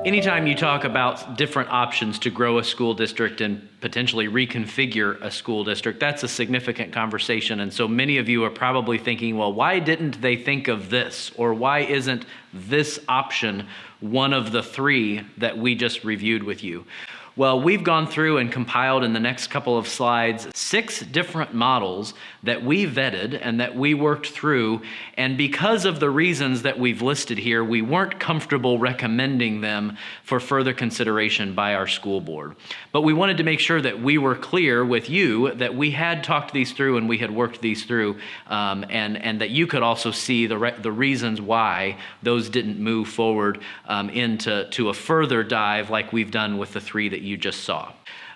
Anytime you talk about different options to grow a school district and potentially reconfigure a school district, that's a significant conversation. And so many of you are probably thinking, well, why didn't they think of this? Or why isn't this option one of the three that we just reviewed with you? Well, we've gone through and compiled in the next couple of slides 6 different models that we vetted and that we worked through. And because of the reasons that we've listed here, we weren't comfortable recommending them for further consideration by our school board. But we wanted to make sure that we were clear with you that we had talked these through and we had worked these through, and that you could also see the reasons why those didn't move forward into a further dive like we've done with the 3 that you just saw.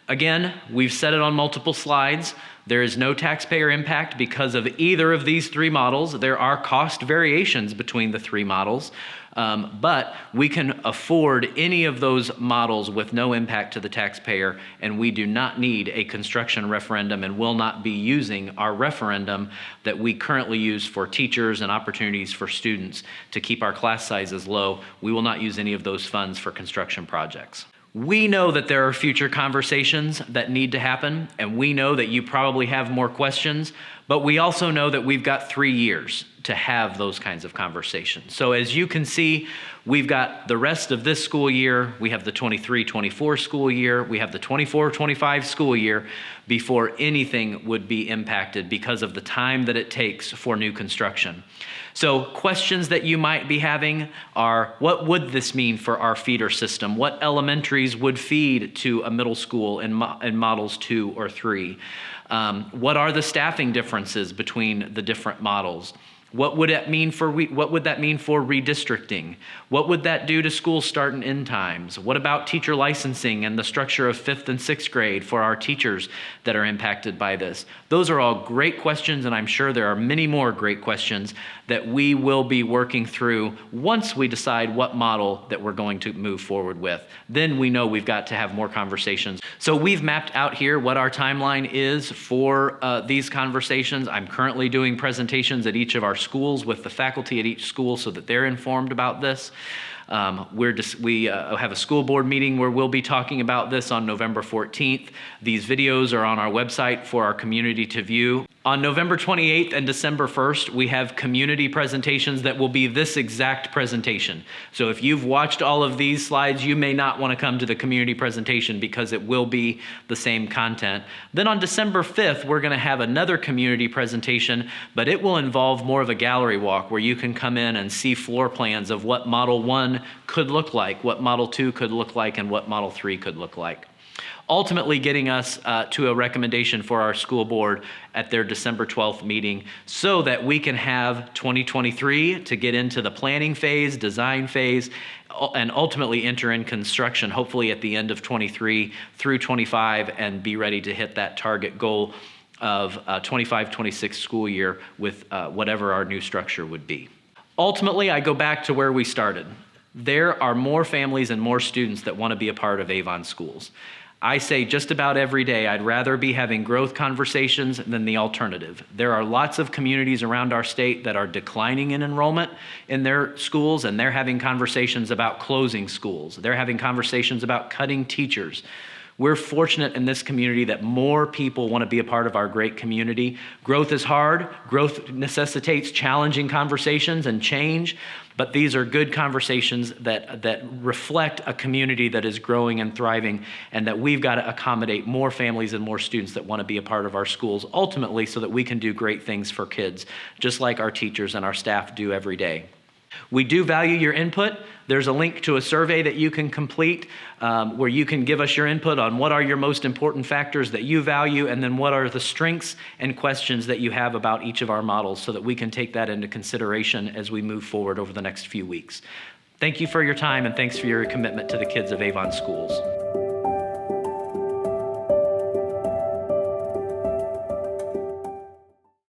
Again, we've said it on multiple slides. There is no taxpayer impact because of either of these 3 models. There are cost variations between the 3 models, but we can afford any of those models with no impact to the taxpayer, and we do not need a construction referendum and will not be using our referendum that we currently use for teachers and opportunities for students to keep our class sizes low. We will not use any of those funds for construction projects. We know that there are future conversations that need to happen, and we know that you probably have more questions, but we also know that we've got 3 years to have those kinds of conversations. So as you can see, we've got the rest of this school year, we have the 23-24 school year, we have the 24-25 school year before anything would be impacted because of the time that it takes for new construction. So questions that you might be having are, what would this mean for our feeder system? What elementaries would feed to a middle school in models 2 or 3? What are the staffing differences between the different models? What would that mean for redistricting? What would that do to school start and end times? What about teacher licensing and the structure of 5th and 6th grade for our teachers that are impacted by this? Those are all great questions, and I'm sure there are many more great questions that we will be working through once we decide what model that we're going to move forward with. Then we know we've got to have more conversations. So we've mapped out here what our timeline is for these conversations. I'm currently doing presentations at each of our schools with the faculty at each school so that they're informed about this. We have a school board meeting where we'll be talking about this on November 14th. These videos are on our website for our community to view. On November 28th and December 1st, we have community presentations that will be this exact presentation. So if you've watched all of these slides, you may not want to come to the community presentation because it will be the same content. Then on December 5th, we're going to have another community presentation, but it will involve more of a gallery walk where you can come in and see floor plans of what Model 1 could look like, what Model 2 could look like, and what Model 3 could look like. Ultimately getting us to a recommendation for our school board at their December 12th meeting so that we can have 2023 to get into the planning phase, design phase, and ultimately enter in construction, hopefully at the end of 23 through 25, and be ready to hit that target goal of 25-26 school year with whatever our new structure would be. Ultimately, I go back to where we started. There are more families and more students that want to be a part of Avon Schools. I say just about every day, I'd rather be having growth conversations than the alternative. There are lots of communities around our state that are declining in enrollment in their schools, and they're having conversations about closing schools. They're having conversations about cutting teachers. We're fortunate in this community that more people want to be a part of our great community. Growth is hard. Growth necessitates challenging conversations and change, but these are good conversations that reflect a community that is growing and thriving, and that we've got to accommodate more families and more students that want to be a part of our schools, ultimately so that we can do great things for kids, just like our teachers and our staff do every day. We do value your input. There's a link to a survey that you can complete where you can give us your input on what are your most important factors that you value, and then what are the strengths and questions that you have about each of our models so that we can take that into consideration as we move forward over the next few weeks. Thank you for your time, and thanks for your commitment to the kids of Avon Schools.